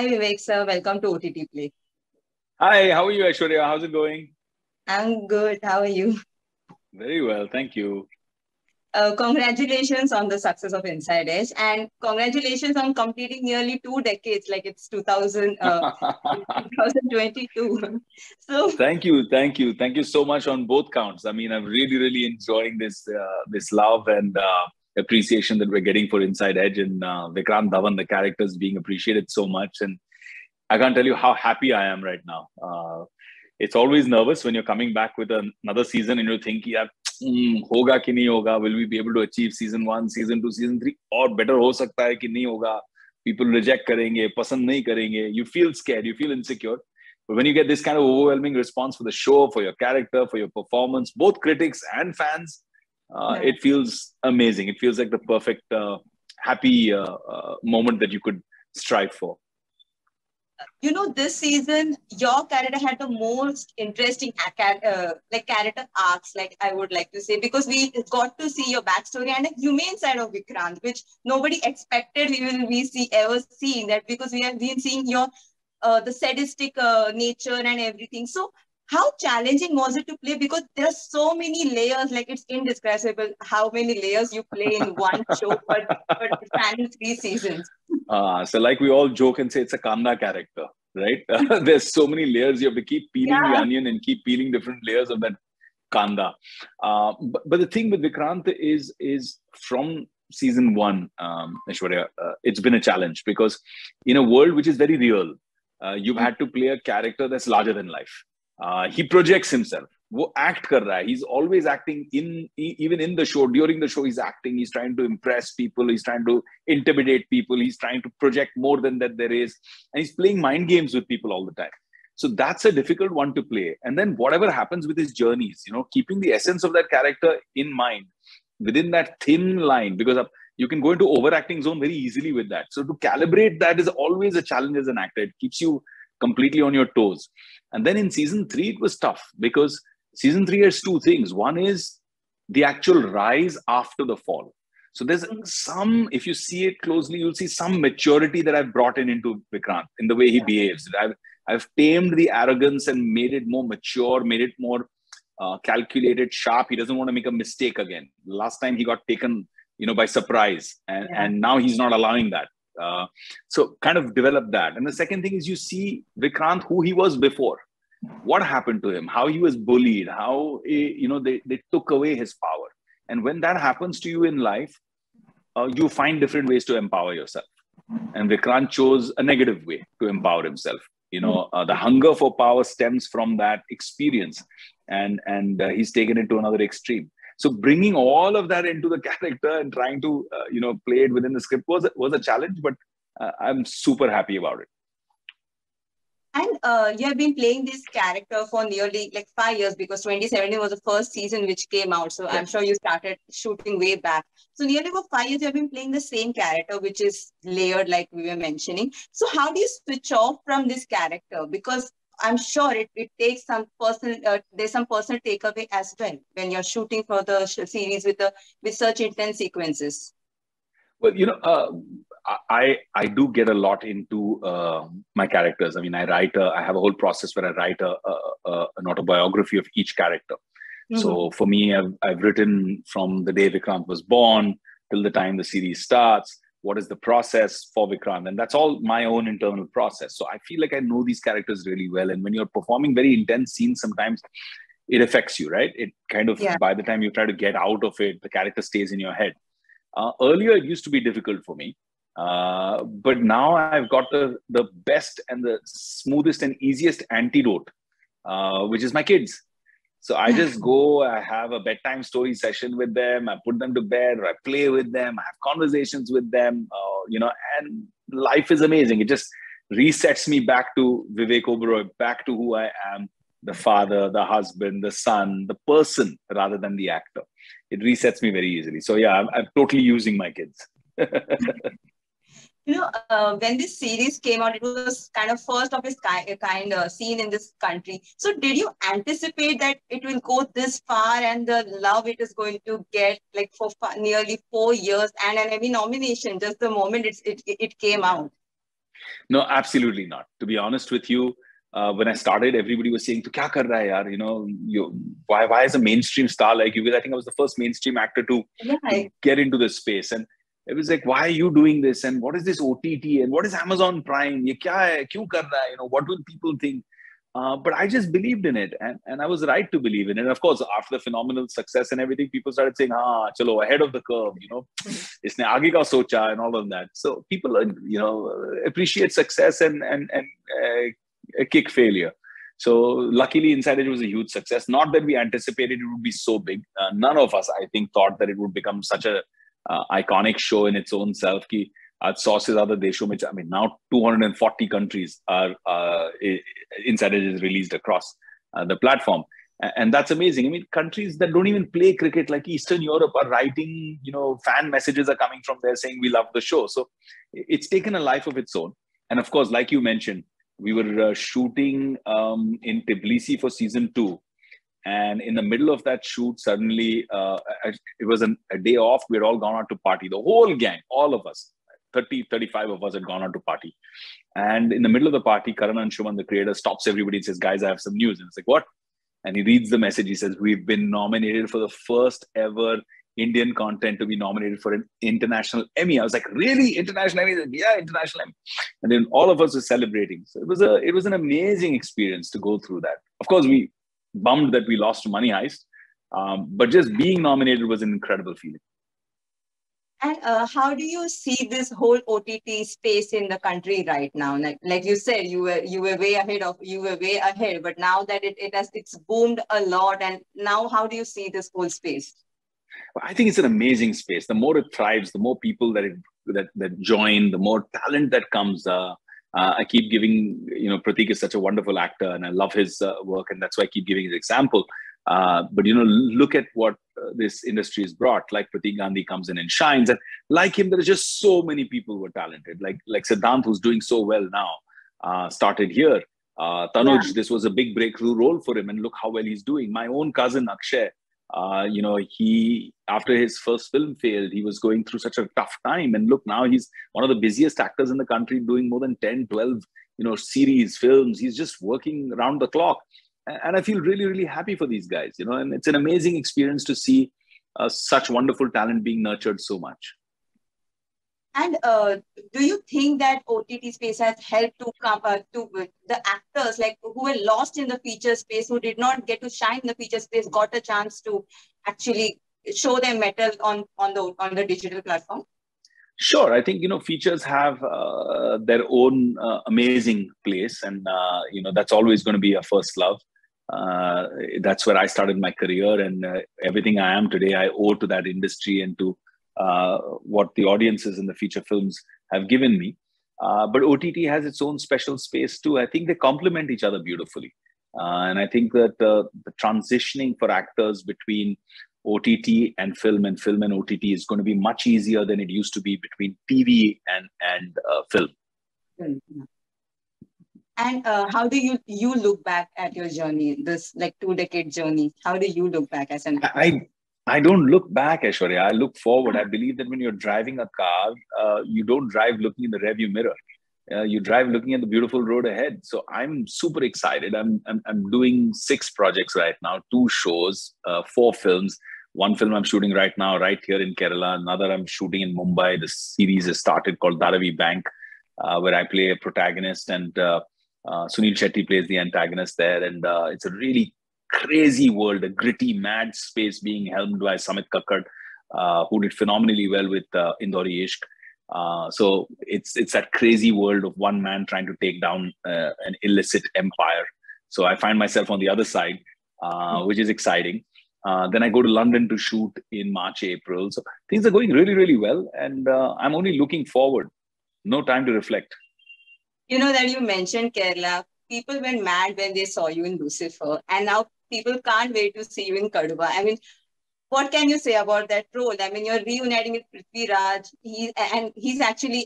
Hi Vivek sir, welcome to OTT Play. Hi, how are you, Aishwarya? How's it going? I'm good. How are you? Very well, thank you. Congratulations on the success of Inside Edge and congratulations on completing nearly 2 decades, like it's 2022. So, Thank you so much on both counts. I mean, I'm really enjoying this love and appreciation that we're getting for Inside Edge and Vikrant Dhawan, the characters being appreciated so much, and I can't tell you how happy I am right now. It's always nervous when you're coming back with another season and you think, yeah, hoga ki nahi hoga? Will we be able to achieve season 1, season 2, season 3? Or better ho sakta hai ki nahi hoga? People reject karenge, pasand nahi karenge. You feel scared, you feel insecure. But when you get this kind of overwhelming response for the show, for your character, for your performance, both critics and fans, it feels amazing. It feels like the perfect, happy moment that you could strive for. this season, your character had the most interesting character arcs, like I would like to say, because we got to see your backstory and a humane side of Vikrant, which nobody expected ever seeing that, because we have been seeing your the sadistic nature and everything. So how challenging was it to play? Because there are so many layers, like it's indescribable how many layers you play in one show, but spanning 3 seasons. So like we all joke and say it's a Kanda character, right? There's so many layers. You have to keep peeling the onion and keep peeling different layers of that Kanda. But the thing with Vikrant is from season 1, Aishwarya, it's been a challenge because in a world which is very real, you've had to play a character that's larger than life. He projects himself. वो act कर रहा है. He's always acting even in the show. During the show, he's acting. He's trying to impress people. He's trying to intimidate people. He's trying to project more than that there is. And he's playing mind games with people all the time. So that's a difficult one to play. And then whatever happens with his journeys, keeping the essence of that character in mind within that thin line, because you can go into overacting zone very easily with that. So to calibrate that is always a challenge as an actor. It keeps you completely on your toes. And then in season 3, it was tough because season 3 has 2 things. One is the actual rise after the fall. So there's some, if you see it closely, you'll see some maturity that I've brought into Vikrant in the way he behaves. I've tamed the arrogance and made it more mature, made it more calculated, sharp. He doesn't want to make a mistake again. Last time he got taken, by surprise, and now he's not allowing that. So kind of develop that. And the second thing is you see Vikrant, who he was before. What happened to him, how he was bullied, how they took away his power. And when that happens to you in life, you find different ways to empower yourself. And Vikrant chose a negative way to empower himself. The hunger for power stems from that experience, and he's taken it to another extreme. So bringing all of that into the character and trying to play it within the script was a challenge, but I'm super happy about it. And you have been playing this character for nearly 5 years, because 2017 was the first season which came out. So I'm sure you started shooting way back. So nearly for 5 years, you have been playing the same character, which is layered, like we were mentioning. So how do you switch off from this character? Because I'm sure it takes some personal, there's some personal takeaway as well when you're shooting for the series with such intense sequences. Well, I do get a lot into my characters. I mean, I have a whole process where I write an autobiography of each character. So for me, I've written from the day Vikrant was born till the time the series starts. What is the process for Vikrant? And that's all my own internal process. So I feel like I know these characters really well. And when you're performing very intense scenes, sometimes it affects you, right? It kind of, by the time you try to get out of it, the character stays in your head. Earlier, it used to be difficult for me. But now I've got the best and the smoothest and easiest antidote, which is my kids. So I just go, I have a bedtime story session with them, I put them to bed, or I play with them, I have conversations with them, and life is amazing. It just resets me back to Vivek Oberoi, back to who I am, the father, the husband, the son, the person, rather than the actor. It resets me very easily. So yeah, I'm totally using my kids. When this series came out, it was kind of first of its kind seen in this country. So did you anticipate that it will go this far and the love it is going to get for nearly 4 years and an Emmy nomination just the moment it came out? No, absolutely not. To be honest with you, when I started, everybody was saying, "Tu kya kar raha hai, yaar? You know, why is a mainstream star like you?" Because I think I was the first mainstream actor Yeah, to get into this space, and it was like, "Why are you doing this? And what is this OTT? And what is Amazon Prime? Ye kya hai? Kyun kar raha hai? You know, what will people think?" But I just believed in it, and I was right to believe in it. And of course, after the phenomenal success and everything, people started saying, "Ah, chalo, ahead of the curve." You know, isne aage ka socha and all of that. So people, appreciate success and kick failure. So luckily, Inside Edge was a huge success. Not that we anticipated it would be so big. None of us, I think, thought that it would become such a iconic show in its own self. Ki, आज 100 से ज़्यादा देशों में, I mean, now 240 countries are Inside Edge is released across the platform, and that's amazing. I mean, countries that don't even play cricket, like Eastern Europe, are writing, fan messages are coming from there saying we love the show. So it's taken a life of its own. And of course, like you mentioned, we were shooting in Tbilisi for season 2. And in the middle of that shoot, suddenly it was a day off. We had all gone out to party, the whole gang, all of us, 30, 35 of us had gone out to party. And in the middle of the party, Karan Anshuman, the creator, stops everybody and says, "Guys, I have some news." And it's like, "What?" And he reads the message. He says, "We've been nominated for the first ever Indian content to be nominated for an international Emmy." I was like, "Really? International Emmy?" Like, "Yeah, international Emmy." And then all of us were celebrating. So it was an amazing experience to go through that. Of course, we bummed that we lost to Money Heist, but just being nominated was an incredible feeling. And how do you see this whole OTT space in the country right now? Like you said, you were way ahead, but now that it's boomed a lot, and now how do you see this whole space? I think it's an amazing space. The more it thrives, the more people that join, the more talent that comes. I keep giving, Pratik is such a wonderful actor, and I love his work, and that's why I keep giving his example. But look at what this industry has brought. Like Pratik Gandhi comes in and shines, and like him, there are just so many people who are talented. Like Siddhant, who's doing so well now, started here. Tanuj, this was a big breakthrough role for him, and look how well he's doing. My own cousin Akshay, he, after his first film failed, he was going through such a tough time, and look, now he's one of the busiest actors in the country, doing more than 10, 12, series, films. He's just working around the clock. And I feel really, really happy for these guys, and it's an amazing experience to see such wonderful talent being nurtured so much. And do you think that OTT space has helped to come to the actors like who were lost in the feature space, who did not get to shine in the feature space, got a chance to actually show their mettle on the digital platform? Sure, I think features have their own amazing place, and that's always going to be a first love. That's where I started my career, and everything I am today, I owe to that industry and to what the audiences in the feature films have given me. But OTT has its own special space too. I think they complement each other beautifully. And I think that the transitioning for actors between OTT and film and OTT is going to be much easier than it used to be between TV and film. And how do you look back at your journey, this like 2-decade journey? How do you look back as an actor? I don't look back, Aishwarya. I look forward. I believe that when you're driving a car, you don't drive looking in the rearview mirror. You drive looking at the beautiful road ahead. So I'm super excited. I'm doing 6 projects right now, 2 shows, 4 films. One film I'm shooting right now, right here in Kerala. Another I'm shooting in Mumbai. The series has started called Dharavi Bank, where I play a protagonist, and Sunil Shetty plays the antagonist there. And it's a really crazy world, a gritty, mad space being helmed by Samit Kakkad, who did phenomenally well with Indori Ishq. So it's that crazy world of one man trying to take down an illicit empire. So I find myself on the other side, which is exciting. Then I go to London to shoot in March, April. So things are going really, really well. And I'm only looking forward. No time to reflect. That you mentioned Kerala. People went mad when they saw you in Lucifer. And now people can't wait to see you in Kaduva. I mean, what can you say about that role? I mean, you're reuniting with Prithvi Raj. He's actually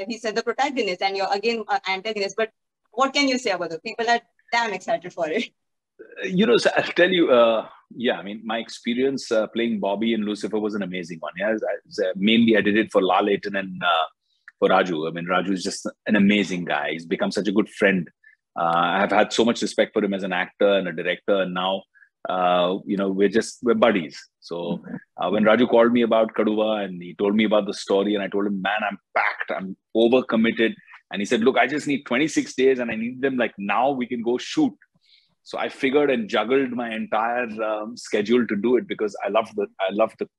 he's the protagonist, and you're again an antagonist. But what can you say about it? People are damn excited for it. So I'll tell you, I mean, my experience playing Bobby in Lucifer was an amazing one. Yeah, mainly I did it for Lal Aiton and for Raju. I mean, Raju is just an amazing guy. He's become such a good friend. I've had so much respect for him as an actor and a director, and now we're buddies. So when Raju called me about Kaduva and he told me about the story, and I told him, man, I'm packed, I'm overcommitted. And he said, look, I just need 26 days and I need them like now, we can go shoot. So I figured and juggled my entire schedule to do it, because I loved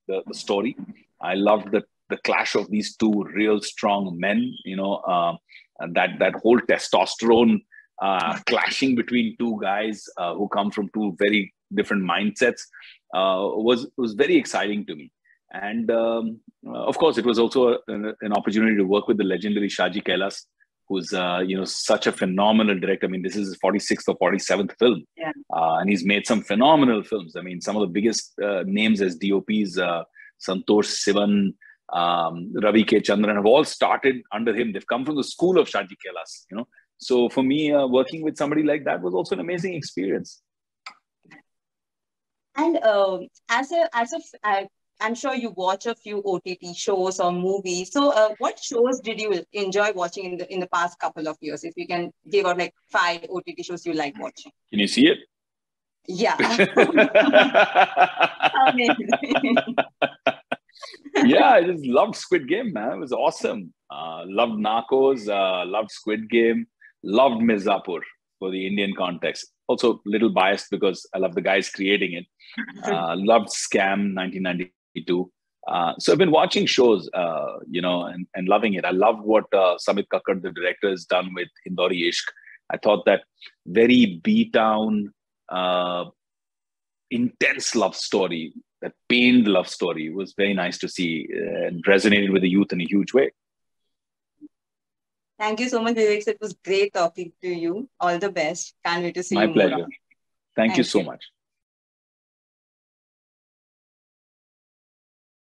the story. I loved the clash of these two real strong men, and that whole testosterone clashing between two guys who come from two very different mindsets was very exciting to me. And of course, it was also an opportunity to work with the legendary Shaji Kailas, who's such a phenomenal director. I mean, this is his 46th or 47th film, and he's made some phenomenal films. I mean, some of the biggest names as DOPs, Santosh Sivan, Ravi K. Chandran, have all started under him. They've come from the school of Shaji Kailas, So for me, working with somebody like that was also an amazing experience. And I'm sure you watch a few OTT shows or movies. So what shows did you enjoy watching in the past couple of years? If you can give out like 5 OTT shows you like watching. Can you see it? Yeah. Yeah, I just loved Squid Game, man. It was awesome. Loved Narcos, loved Squid Game, loved Mirzapur for the Indian context. Also a little biased because I love the guys creating it. Loved Scam 1992. So I've been watching shows, and loving it. I loved what Samit Kakkad, the director, has done with Indori Ishq. I thought that very B-town, intense love story, that pained love story, was very nice to see and resonated with the youth in a huge way. Thank you so much, Vivek. It was great talking to you. All the best. Can't wait to see you. My pleasure. Thank you so much.